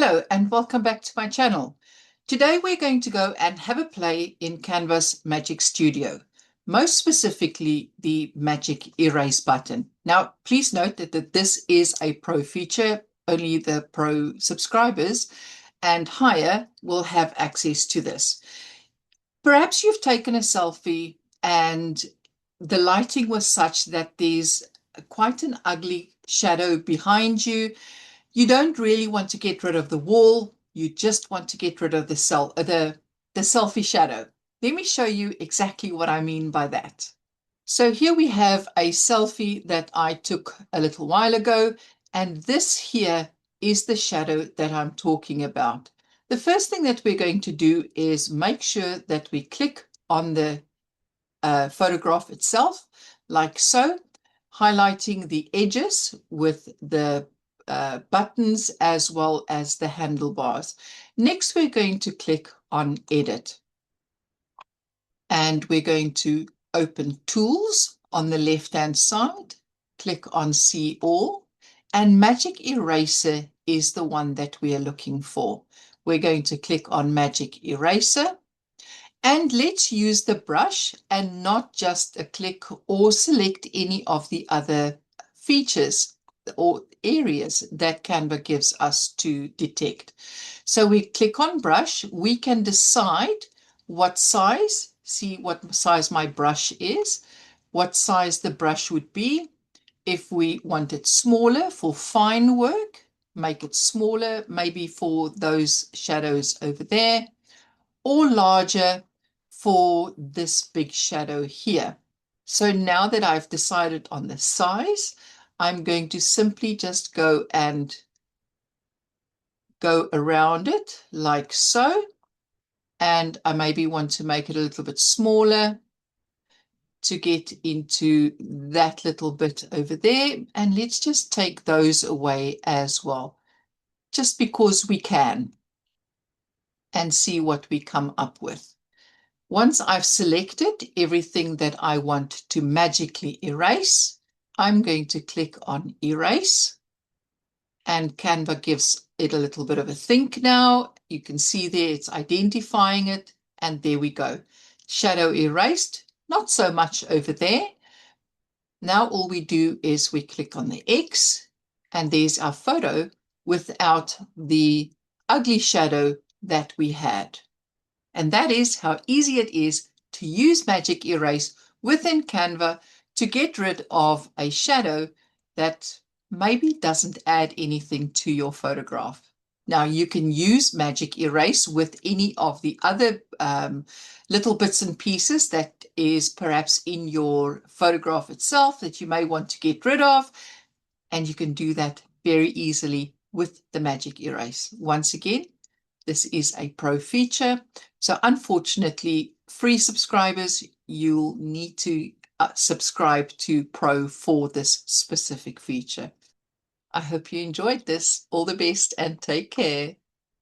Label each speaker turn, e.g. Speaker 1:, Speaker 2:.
Speaker 1: Hello and welcome back to my channel. Today we're going to go and have a play in Canva's Magic Studio, most specifically the Magic Erase button. Now please note that this is a pro feature. Only the pro subscribers and higher will have access to this. Perhaps you've taken a selfie and the lighting was such that there's quite an ugly shadow behind you. You don't really want to get rid of the wall. You just want to get rid of the selfie shadow. Let me show you exactly what I mean by that. So here we have a selfie that I took a little while ago, and this here is the shadow that I'm talking about. The first thing that we're going to do is make sure that we click on the photograph itself, like so, highlighting the edges with the buttons as well as the handlebars. Next, we're going to click on Edit. And we're going to open Tools on the left-hand side, click on See All, and Magic Eraser is the one that we are looking for. We're going to click on Magic Eraser, and let's use the brush and not just a click or select any of the other features or areas that Canva gives us to detect. So we click on brush, we can decide what size, see what size my brush is, what size the brush would be. If we want it smaller for fine work, make it smaller, maybe for those shadows over there, or larger for this big shadow here. So now that I've decided on the size, I'm going to simply just go and go around it like so. And I maybe want to make it a little bit smaller to get into that little bit over there. And let's just take those away as well, just because we can, and see what we come up with. Once I've selected everything that I want to magically erase, I'm going to click on Erase, and Canva gives it a little bit of a think now. You can see there it's identifying it, and there we go. Shadow erased, not so much over there. Now all we do is we click on the X, and there's our photo without the ugly shadow that we had. And that is how easy it is to use Magic Erase within Canva to get rid of a shadow that maybe doesn't add anything to your photograph. Now you can use Magic Erase with any of the other little bits and pieces that is perhaps in your photograph itself that you may want to get rid of. And you can do that very easily with the Magic Erase. Once again, this is a pro feature. So unfortunately, free subscribers, you'll need to subscribe to Pro for this specific feature. I hope you enjoyed this. All the best and take care.